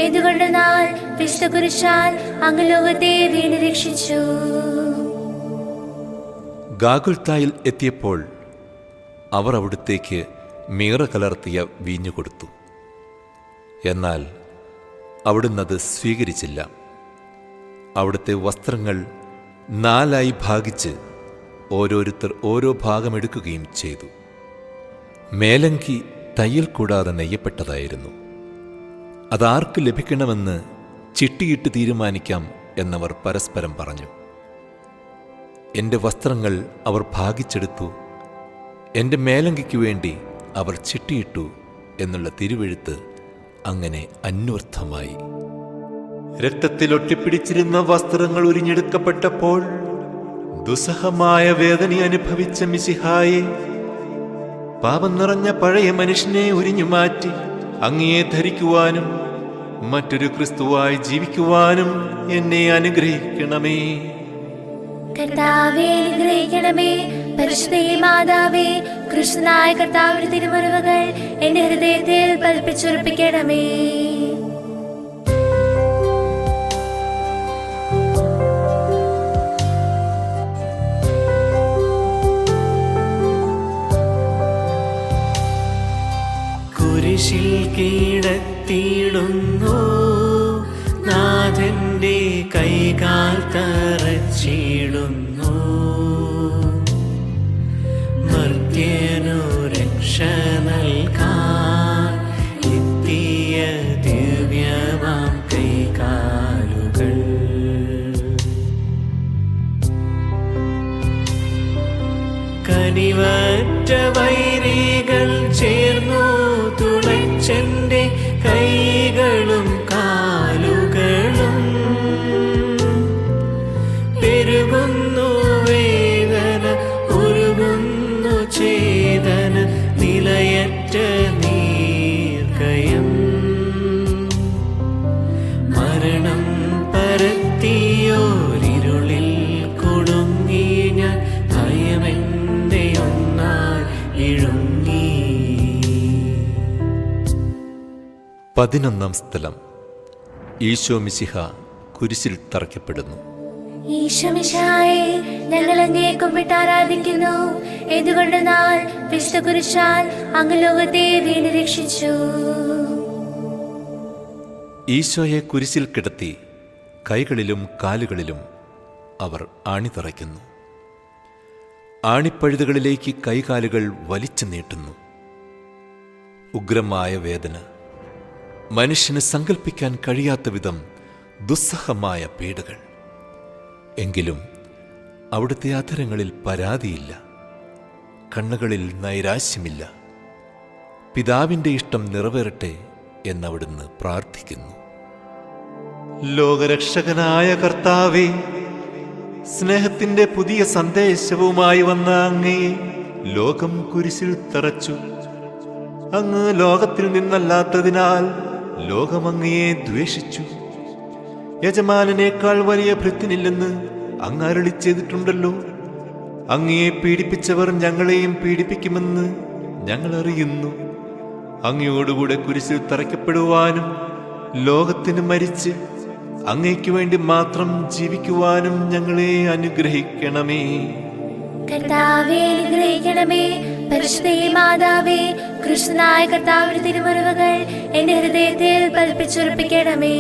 എന്തുകൊണ്ടെന്നാൽ വിശുദ്ധ കുരിശാൽ അങ്ങ് ലോകത്തെ വീണ്ടും രക്ഷിച്ചു. ഗാഗുൽത്തായിൽ എത്തിയപ്പോൾ അവർ അവിടുത്തേക്ക് മീറ കലർത്തിയ വീഞ്ഞു കൊടുത്തു. എന്നാൽ അവിടുന്ന് അത് സ്വീകരിച്ചില്ല. അവിടുത്തെ വസ്ത്രങ്ങൾ 4 ഭാഗിച്ച് ഓരോരുത്തർ ഓരോ ഭാഗമെടുക്കുകയും ചെയ്തു. മേലങ്കി തയ്യൽ കൂടാതെ നെയ്യപ്പെട്ടതായിരുന്നു. അതാർക്ക് ലഭിക്കണമെന്ന് ചിട്ടിയിട്ട് തീരുമാനിക്കാം എന്നവർ പരസ്പരം പറഞ്ഞു. എൻ്റെ വസ്ത്രങ്ങൾ അവർ ഭാഗിച്ചെടുത്തു, എൻ്റെ മേലങ്കിക്ക് വേണ്ടി അവർ ചിട്ടിയിട്ടു എന്നുള്ള തിരുവെഴുത്ത് അങ്ങനെ അന്വർത്ഥമായി. രക്തത്തിൽ ഒട്ടിപ്പിടിച്ചിരുന്ന വസ്ത്രങ്ങൾ ഉരിഞ്ഞെടുക്കപ്പെട്ടപ്പോൾ ദുസ്സഹമായ വേദന അനുഭവിച്ച മിശിഹായെ, പാപം നിറഞ്ഞ പഴയ മനുഷ്യനെ ഉരിഞ്ഞുമാറ്റി അങ്ങയെ ധരിക്കുവാനും മറ്റൊരു ക്രിസ്തുവായി ജീവിക്കുവാനും എന്നെ അനുഗ്രഹിക്കണമേ. കർത്താവേ, അനുഗ്രഹിക്കണമേ. പരിശുദ്ധ മാതാവേ, കൃഷ്ണനായ കർത്താവിന്റെ തിരുമുറിവുകൾ എന്റെ ഹൃദയത്തിൽ പതിപ്പിച്ചുറപ്പിക്കണമേ. കുരിശിൽ കീഴത്തിയിടുന്നു നാഥന്റെ കൈകാൽ തറച്ചിടുന്നു. മർത്യനു രക്ഷ നൽകാൻ എത്തിയ ദിവ്യമാം കൈകാലുകൾ. കനിവറ്റ വൈരികൾ ചേർന്നു തുളച്ചെന്റെ കൈകളും കാലുകളും. പെരുകുന്നു വേദന, ഉരുകുന്നു ചേതന, നിലയറ്റ നീർക്കയം. മരണം പരത്തിയോരിരുളിൽ കുടുങ്ങി ഞാൻ, ഭയമെന്റെ ഒന്നാൽ ഇഴുങ്ങി. 11 സ്ഥലം. ഈശോ മിശിഹ കുരിശിൽ തറയ്ക്കപ്പെടുന്നു. ഈശോമിശിഹായെ, ഞങ്ങൾ അങ്ങയെ കുമ്പിട്ട് ആരാധിക്കുന്നു. എന്തുകൊണ്ടെന്നാൽ വിശുദ്ധ കുരിശാൽ അങ്ങ് ലോകത്തെ വീണ്ടും രക്ഷിച്ചു. ഈശോയെ കുരിശിൽ കിടത്തി കൈകളിലും കാലുകളിലും അവർ ആണി തറയ്ക്കുന്നു. ആണിപ്പഴുതുകളിലേക്ക് കൈകാലുകൾ വലിച്ചു നീട്ടുന്നു. ഉഗ്രമായ വേദന, മനുഷ്യന് സങ്കല്പിക്കാൻ കഴിയാത്ത വിധം ദുസ്സഹമായ പീഡകൾ. എങ്കിലും അവിടുത്തെ അധരങ്ങളിൽ പരാതിയില്ല, കണ്ണുകളിൽ നൈരാശ്യമില്ല. പിതാവിൻ്റെ ഇഷ്ടം നിറവേറട്ടെ എന്നവിടുന്ന് പ്രാർത്ഥിക്കുന്നു. ലോകരക്ഷകനായ കർത്താവേ, സ്നേഹത്തിന്റെ പുതിയ സന്ദേശവുമായി വന്ന അങ്ങയെ ലോകം കുരിശിൽ തറച്ചു. അങ്ങ് ലോകത്തിൽ നിന്നല്ലാത്തതിനാൽ ലോകം അങ്ങയെ ദ്വേഷിച്ചു. യജമാനേക്കാൾ വലിയ ഭൃത്യനില്ലെന്ന് അങ്ങ് അരുളി ചെയ്തിട്ടുണ്ടല്ലോ. അങ്ങയെ പീഡിപ്പിച്ചവർ ഞങ്ങളെയും പീഡിപ്പിക്കുമെന്ന് ഞങ്ങൾ അറിയുന്നു. അങ്ങയോടുകൂടെ കുരിശിൽ തറയ്ക്കപ്പെടുവാനും ലോകത്തിന് മരിച്ച് അങ്ങയ്ക്ക് വേണ്ടി മാത്രം ജീവിക്കുവാനും ഞങ്ങളെ അനുഗ്രഹിക്കണമേ. കർത്താവേ, അനുഗ്രഹിക്കണമേ. പരിശുദ്ധ മാതാവേ, കൃഷ്ണനായ കർത്താവിന്റെ തിരുമുറിവുകൾ എന്റെ ഹൃദയത്തിൽ പതിപ്പിച്ചുറപ്പിക്കണമേ.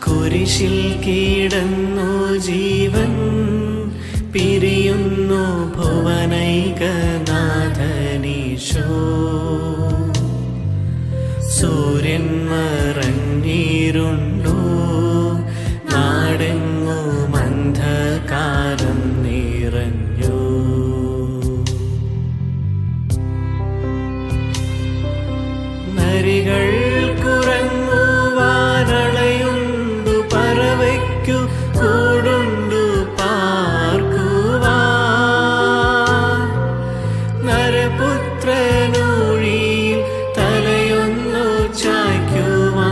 കുരിശിൽ കീടന്നു ജീവൻ പിരിയുന്നു ഭുവനൈകനാഥനീശോ. സൂര്യൻ മറഞ്ഞിരുണ്ടു, നാടെങ്ങും അന്ധകാരം നിറഞ്ഞു. നരികൾ കുറങ്ങുവാനളയുണ്ടു, പറവയ്ക്കു കൂടുണ്ടു പാർക്കുവാൻ. നരപുത്രനൂഴിയിൽ തലയൊന്നു ചായ്ക്കുവാൻ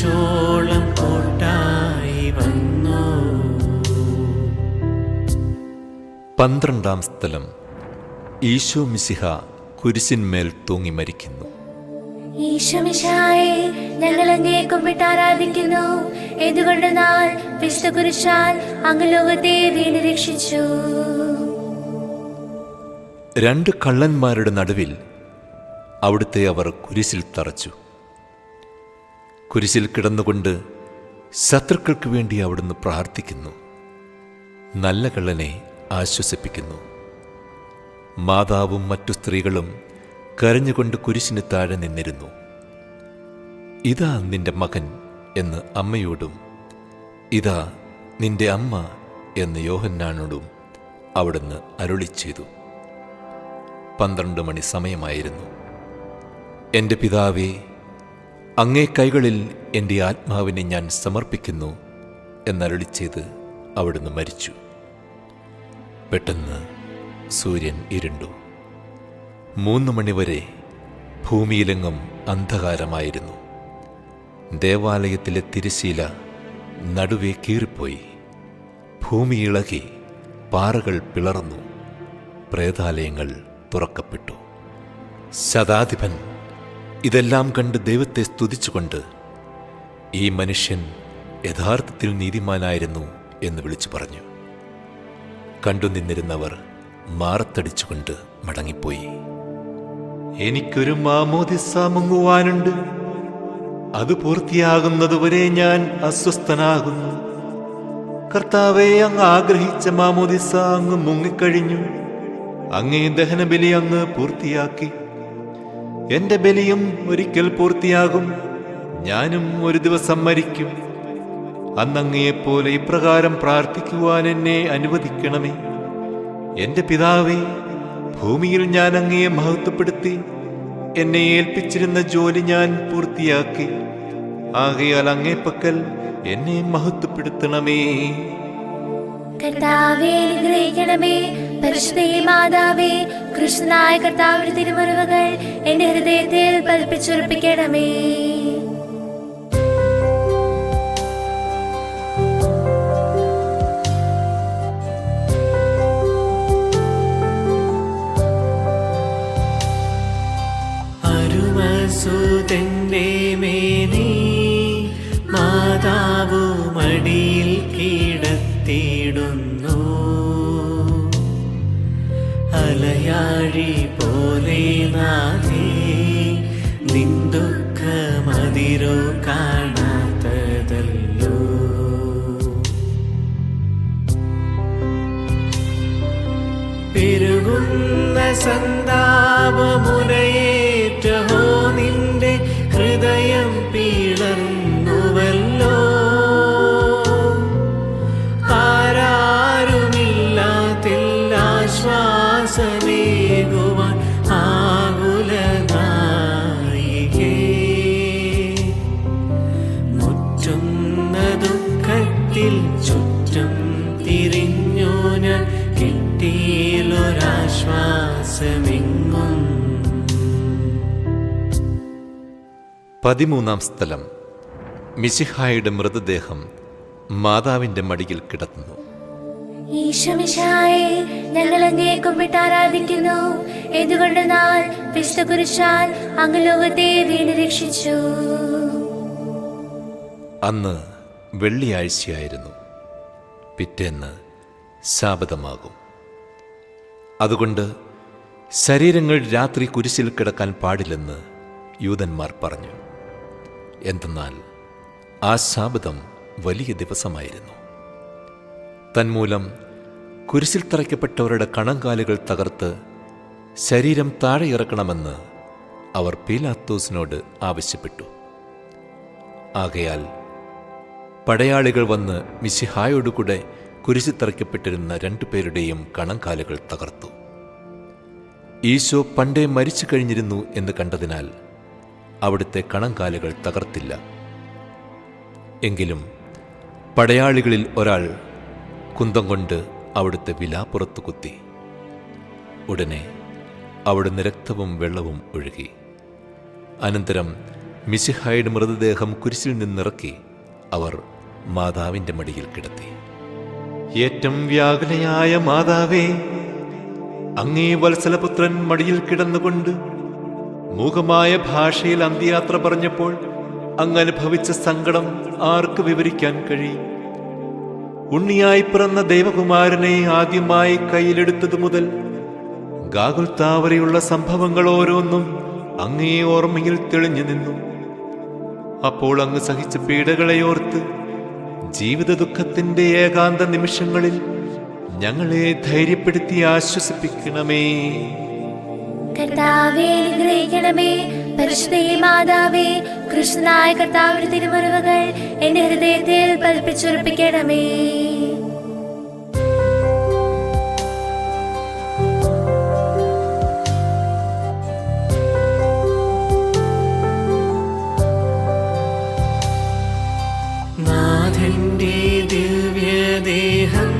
കുരിശോളം കോട്ടായി വന്നു. 12-ാം സ്ഥലം. ഈശോ മിശിഹ കുരിശിന്മേൽ തൂങ്ങി മരിക്കുന്നു. ഈശോമിശിഹായെ, ഞങ്ങൾ അങ്ങയെ കുമ്പിട്ട് ആരാധിക്കുന്നു. എന്തുകൊണ്ടെന്നാൽ വിശുദ്ധ കുരിശാൽ അങ്ങ് ലോകത്തെ വീണ് രക്ഷിച്ചു. 2 കള്ളന്മാരുടെ നടുവിൽ അവിടുത്തെ അവർ കുരിശിൽ തറച്ചു. കുരിശിൽ കിടന്നുകൊണ്ട് ശത്രുക്കൾക്ക് വേണ്ടി അവിടുന്ന് പ്രാർത്ഥിക്കുന്നു. നല്ല കള്ളനെ ആശ്വസിപ്പിക്കുന്നു. മാതാവും മറ്റു സ്ത്രീകളും കരഞ്ഞുകൊണ്ട് കുരിശിന് താഴെ നിന്നിരുന്നു. ഇതാ നിന്റെ മകൻ എന്ന് അമ്മയോടും ഇതാ നിന്റെ അമ്മ എന്ന് യോഹന്നാനോടും അവിടുന്ന് അരുളി ചെയ്തു. 12 മണി സമയമായിരുന്നു. എൻ്റെ പിതാവേ, അങ്ങേ കൈകളിൽ എൻ്റെ ആത്മാവിനെ ഞാൻ സമർപ്പിക്കുന്നു എന്നരുളി ചെയ്ത് അവിടുന്ന് മരിച്ചു. പെട്ടെന്ന് സൂര്യൻ ഇരുണ്ടു. 3 മണിവരെ ഭൂമിയിലെങ്ങും അന്ധകാരമായിരുന്നു. ദേവാലയത്തിലെ തിരശ്ശീല നടുവേ കീറിപ്പോയി. ഭൂമി ഇളകി, പാറകൾ പിളർന്നു, പ്രേതാലയങ്ങൾ തുറക്കപ്പെട്ടു. ശതാധിപൻ ഇതെല്ലാം കണ്ട് ദൈവത്തെ സ്തുതിച്ചുകൊണ്ട് ഈ മനുഷ്യൻ യഥാർത്ഥത്തിൽ നീതിമാനായിരുന്നു എന്ന് വിളിച്ചു പറഞ്ഞു. കണ്ടു നിന്നിരുന്നവർ മാറത്തടിച്ചുകൊണ്ട് മടങ്ങിപ്പോയി. എനിക്കൊരു മാമോദിസ മുങ്ങുവാനുണ്ട്. അത് പൂർത്തിയാകുന്നതുവരെ ഞാൻ അസ്വസ്ഥനാകുന്നു. കർത്താവെ, അങ്ങ് ആഗ്രഹിച്ച മാമോദിസ അങ്ങ് മുങ്ങിക്കഴിഞ്ഞു. അങ്ങേ ദഹനബലി അങ്ങ് പൂർത്തിയാക്കി. എന്റെ ബലിയും ഒരിക്കൽ പൂർത്തിയാകും. ഞാനും ഒരു ദിവസം മരിക്കും. അന്നങ്ങയെപ്പോലെ ഇപ്രകാരം പ്രാർത്ഥിക്കുവാൻ എന്നെ അനുവദിക്കണമേ. എന്റെ പിതാവേ, ഭൂമിയിൽ ഞാൻ അങ്ങയെ മഹത്വപ്പെടുത്തി. എന്നെ ഏൽപ്പിച്ചിരുന്ന ജോലി ഞാൻ പൂർത്തിയാക്കി. ആകയാൽ അങ്ങേപ്പക്കൽ എന്നെ മഹത്വപ്പെടുത്തണമേ. കർത്താവേ, അനുഗ്രഹിക്കണമേ. പരിശുദ്ധ മാതാവേ, കൃഷ്ണനായ കർത്താവിന്റെ തിരുമുറിവുകൾ എന്റെ ഹൃദയത്തിൽ പതിപ്പിച്ചുറപ്പിക്കണമേ. അരുമസുതന്റെ മേനി മാതാവു മടിയിൽ കിടത്തിയിടുന്നു. അലയാഴി പോലെ നാഥേ, നിൻ ദുഃഖമതിരോ കാണാത്തതല്ലോ. പെരുകുന്ന സന്താപമുനയേറ്റഹോ, നിന്റെ ഹൃദയം പിളർന്നുവല്ലോ. ആശ്വാസമേകുവാൻ ആകുലനായികേ, മുറ്റുന്ന ദുഃഖത്തിൽ ചുറ്റും തിരിഞ്ഞു ഞാൻ, കിട്ടിയിലൊരാശ്വാസമെങ്ങും. 13-ാം സ്ഥലം. മിശിഹായുടെ മൃതദേഹം മാതാവിൻ്റെ മടിയിൽ കിടന്നു. ഈശോമിശിഹായെ, ഞങ്ങൾ അങ്ങയെ കുമ്പിട്ട് ആരാധിക്കുന്നു. എന്തുകൊണ്ടെന്നാൽ വിശുദ്ധ കുരിശാൽ അങ്ങ് ലോകത്തെ വീണ് രക്ഷിച്ചു. അന്ന് വെള്ളിയാഴ്ചയായിരുന്നു. പിറ്റേന്ന് ശാബതമാകും. അതുകൊണ്ട് ശരീരങ്ങൾ രാത്രി കുരിശിൽ കിടക്കാൻ പാടില്ലെന്ന് യൂദന്മാർ പറഞ്ഞു. എന്തെന്നാൽ ആ ശാബതം വലിയ ദിവസമായിരുന്നു. തന്മൂലം കുരിശിൽ തറയ്ക്കപ്പെട്ടവരുടെ കണങ്കാലുകൾ തകർത്ത് ശരീരം താഴെ ഇറക്കണമെന്ന് അവർ പീലാത്തോസിനോട് ആവശ്യപ്പെട്ടു. ആകയാൽ പടയാളികൾ വന്ന് മിശിഹായോടുകൂടെ കുരിശിൽ തറയ്ക്കപ്പെട്ടിരുന്ന 2 പേരുടെയും കണങ്കാലുകൾ തകർത്തു. ഈശോ പണ്ടേ മരിച്ചു കഴിഞ്ഞിരുന്നു എന്ന് കണ്ടതിനാൽ അവിടുത്തെ കണങ്കാലുകൾ തകർത്തില്ല. എങ്കിലും പടയാളികളിൽ ഒരാൾ കുന്തം കൊണ്ട് അവിടുത്തെ വിലാപ്പുറത്ത് കുത്തി. ഉടനെ അവിടുന്ന് രക്തവും വെള്ളവും ഒഴുകി. അനന്തരം മിശിഹായുടെ മൃതദേഹം കുരിശിൽ നിന്നിറക്കി അവർ മാതാവിൻ്റെ മടിയിൽ കിടത്തി. ഏറ്റവും വ്യാകുലയായ മാതാവേ, അങ്ങേ വത്സലപുത്രൻ മടിയിൽ കിടന്നുകൊണ്ട് മൂകമായ ഭാഷയിൽ അന്ത്യയാത്ര പറഞ്ഞപ്പോൾ അങ്ങ് അനുഭവിച്ച സങ്കടം ആർക്ക് വിവരിക്കാൻ കഴിയും? ഉണ്ണിയായി പിറന്ന ദൈവകുമാരനെ ആദ്യമായി കയ്യിലെടുത്തതു മുതൽ ഗാഗുൽത്താവരെയുള്ള സംഭവങ്ങൾ ഓരോന്നും അങ്ങേ ഓർമ്മയിൽ തെളിഞ്ഞു നിന്നു. അപ്പോൾ അങ്ങ് സഹിച്ച പീഡകളെ ഓർത്ത് ജീവിത ദുഃഖത്തിന്റെ ഏകാന്ത നിമിഷങ്ങളിൽ ഞങ്ങളെ ധൈര്യപ്പെടുത്തി ആശ്വസിപ്പിക്കണമേ. കർത്താവേ, അനുഗ്രഹിക്കണമേ. പരിശുദ്ധ മാതാവേ, കൃഷ്ണനായ കർത്താവിന്റെ തിരുമുറിവുകൾ എന്റെ ഹൃദയത്തിൽ പതിപ്പിച്ചുറപ്പിക്കണമേ. നാഥന്റെ ദിവ്യദേഹം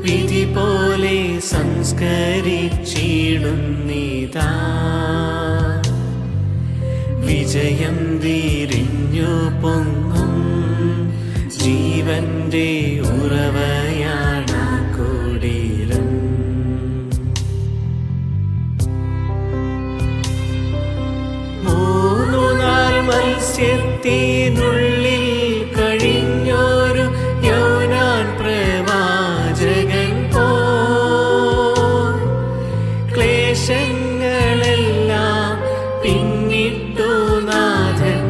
വിധി പോലെ സംസ്കരിച്ചിടുന്നിതാ. വിജയം തിരിഞ്ഞു പൊങ്ങും ജീവന്റെ ഉറവയാണ് കുടിലം. മൂന്നു നാൾ മത്സ്യത്തിനുള്ളിൽ കഴിഞ്ഞൊരു യോനാൻ പ്രവാചകൻ പോ ക്ലേശങ്ങളെല്ലാം പിന്നിട്ടു നാഥൻ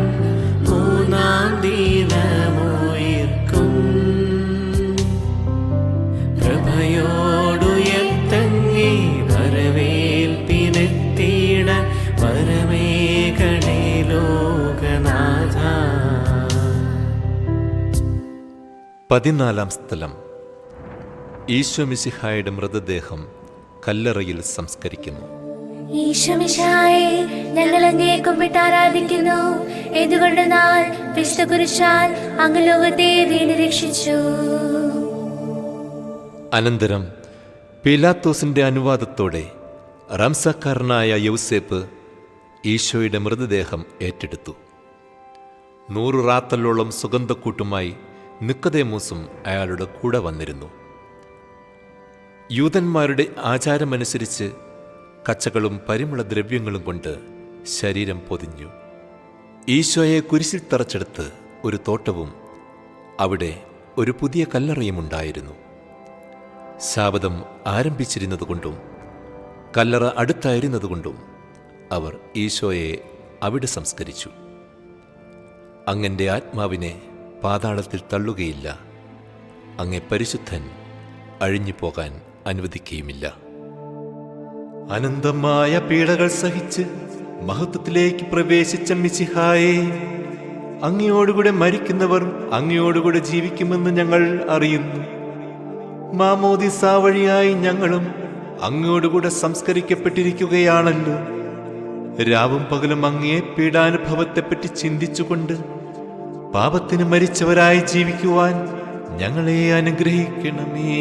മൂന്നാം ദിനമുയർക്കും. പ്രഭയോടുയർത്തങ്ങേ വരവേൽപ്പിനെത്തിയിടാൻ വരമേഘണേ ലോകനാഥ. 14 സ്ഥലം. ഈശോ മിശിഹായുടെ മൃതദേഹം കല്ലറയിൽ സംസ്കരിക്കുന്നു. ഈശോമിശിഹായെ, ഞങ്ങൾ അങ്ങയെ കുമ്പിട്ട് ആരാധിക്കുന്നു. എന്തുകൊണ്ടെന്നാൽ വിശുദ്ധ കുരിശാൽ അങ്ങ് ലോകത്തെ വീണ്ടും രക്ഷിച്ചു. അനന്തരം പീലാത്തോസിന്റെ അനുവാദത്തോടെ റംസക്കാരനായ യൗസേപ്പ് ഈശോയുടെ മൃതദേഹം ഏറ്റെടുത്തു. 100 റാത്തലോളം സുഗന്ധക്കൂട്ടുമായി നിക്കോദേമോസും അയാളുടെ കൂടെ വന്നിരുന്നു. യൂതന്മാരുടെ ആചാരമനുസരിച്ച് കച്ചകളും പരിമളദ്രവ്യങ്ങളും കൊണ്ട് ശരീരം പൊതിഞ്ഞു. ഈശോയെ കുരിശിൽ തറച്ചെടുത്ത് ഒരു തോട്ടവും അവിടെ ഒരു പുതിയ കല്ലറയും ഉണ്ടായിരുന്നു. ശാബദം ആരംഭിച്ചിരുന്നതുകൊണ്ടും കല്ലറ അടുത്തായിരുന്നതുകൊണ്ടും അവർ ഈശോയെ അവിടെ സംസ്കരിച്ചു. അങ്ങന്റെ ആത്മാവിനെ പാതാളത്തിൽ തള്ളുകയില്ല, അങ്ങേ പരിശുദ്ധൻ അഴിഞ്ഞു പോകാൻ അനുവദിക്കുകയുമില്ല. അനന്തമായ പീഡകൾ സഹിച്ച് മഹത്വത്തിലേക്ക് പ്രവേശിച്ച മിശിഹായെ, അങ്ങയോടുകൂടെ മരിക്കുന്നവർ അങ്ങയോടുകൂടെ ജീവിക്കുമെന്ന് ഞങ്ങൾ അറിയുന്നു. മാമോദിസ വഴിയായി ഞങ്ങളും അങ്ങയോടുകൂടെ സംസ്കരിക്കപ്പെട്ടിരിക്കുകയാണല്ലോ. രാവും പകലും അങ്ങയെ പീഡാനുഭവത്തെപ്പറ്റി ചിന്തിച്ചുകൊണ്ട് പാപത്തിന് മരിച്ചവരായി ജീവിക്കുവാൻ ഞങ്ങളെ അനുഗ്രഹിക്കണമേ.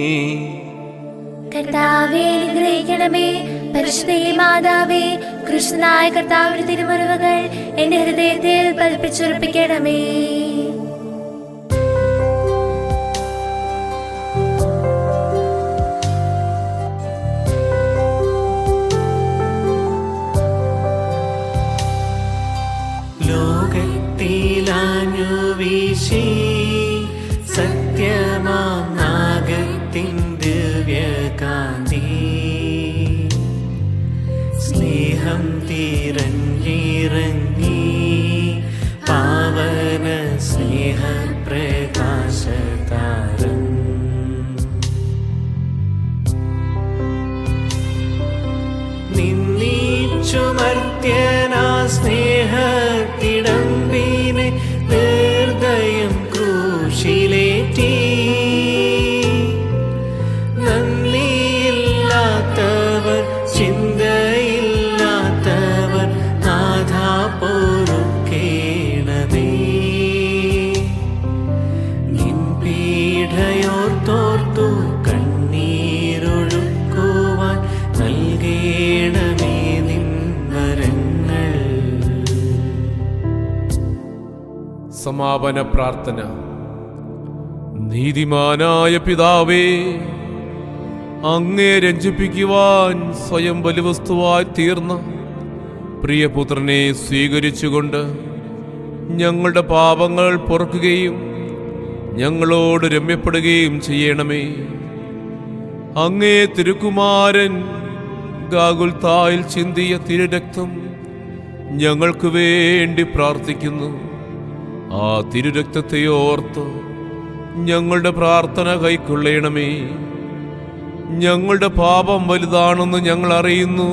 കർത്താവേ, അനുഗ്രഹിക്കണമേ. പരിശുദ്ധ മാതാവേ, കൃഷ്ണനായ കർത്താവിന്റെ തിരുമുറിവുകൾ എന്റെ ഹൃദയത്തിൽ പതിപ്പിച്ചുറപ്പിക്കണമേ. ലോകത്തിലാഞ്ഞു വീശി സത്യമാം നാഗത്തിൻ ദിവ്യകാന്തി. സ്നേഹം തിരഞ്ഞിറങ്ങി പാവന സ്നേഹപ്രകാശതാരം. നിന്നീച്ചുമർത്യനാ സ്നേഹത്തിടമ്പിനെ നിർദ്ദയം ക്രൂശിലേറ്റി. നന്ദിയില്ലാത്തവർ, ചിന്തയില്ലാത്തവർ നാഥാ പോലും സമാപന പ്രാർത്ഥന. നീതിമാനായ പിതാവേ, അങ്ങേ രഞ്ജിപ്പിക്കുവാൻ സ്വയം ബലിവസ്തുവായി തീർന്ന പ്രിയപുത്രനെ സ്വീകരിച്ചുകൊണ്ട് ഞങ്ങളുടെ പാപങ്ങൾ പൊറുക്കുകയും ഞങ്ങളോട് രമ്യപ്പെടുകയും ചെയ്യണമേ. അങ്ങേ തിരുക്കുമാരൻ ഗാഗുൽത്തായിൽ ചിന്തിയ തിരുരക്തം ഞങ്ങൾക്ക് വേണ്ടി പ്രാർത്ഥിക്കുന്നു. ആ തിരുരക്തത്തെ ഓർത്ത് ഞങ്ങളുടെ പ്രാർത്ഥന കൈക്കൊള്ളണമേ. ഞങ്ങളുടെ പാപം വലുതാണെന്ന് ഞങ്ങൾ അറിയുന്നു.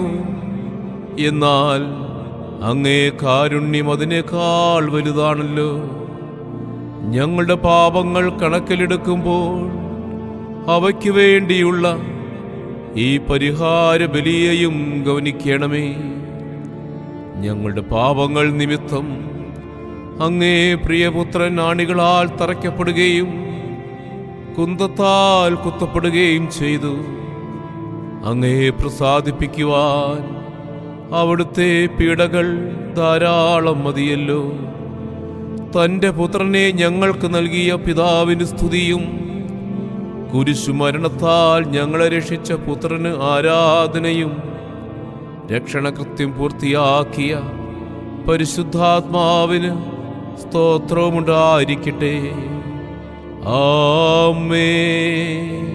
എന്നാൽ അങ്ങേ കാരുണ്യം അതിനേക്കാൾ വലുതാണല്ലോ. ഞങ്ങളുടെ പാപങ്ങൾ കണക്കിലെടുക്കുമ്പോൾ അവയ്ക്ക് വേണ്ടിയുള്ള ഈ പരിഹാര ബലിയെയും ഗൗനിക്കണമേ. ഞങ്ങളുടെ പാപങ്ങൾ നിമിത്തം അങ്ങേ പ്രിയപുത്രൻ ആണികളാൽ തറയ്ക്കപ്പെടുകയും കുന്തത്താൽ കുത്തപ്പെടുകയും ചെയ്തു. അങ്ങേ പ്രസാദിപ്പിക്കുവാൻ അവിടുത്തെ പീഡകൾ ധാരാളം മതിയല്ലോ. തൻ്റെ പുത്രനെ ഞങ്ങൾക്ക് നൽകിയ പിതാവിന് സ്തുതിയും കുരിശുമരണത്താൽ ഞങ്ങളെ രക്ഷിച്ച പുത്രന് ആരാധനയും രക്ഷണകൃത്യം പൂർത്തിയാക്കിയ പരിശുദ്ധാത്മാവിന് സ്തോത്രവുമുണ്ടായിരിക്കട്ടെ. ആമേൻ.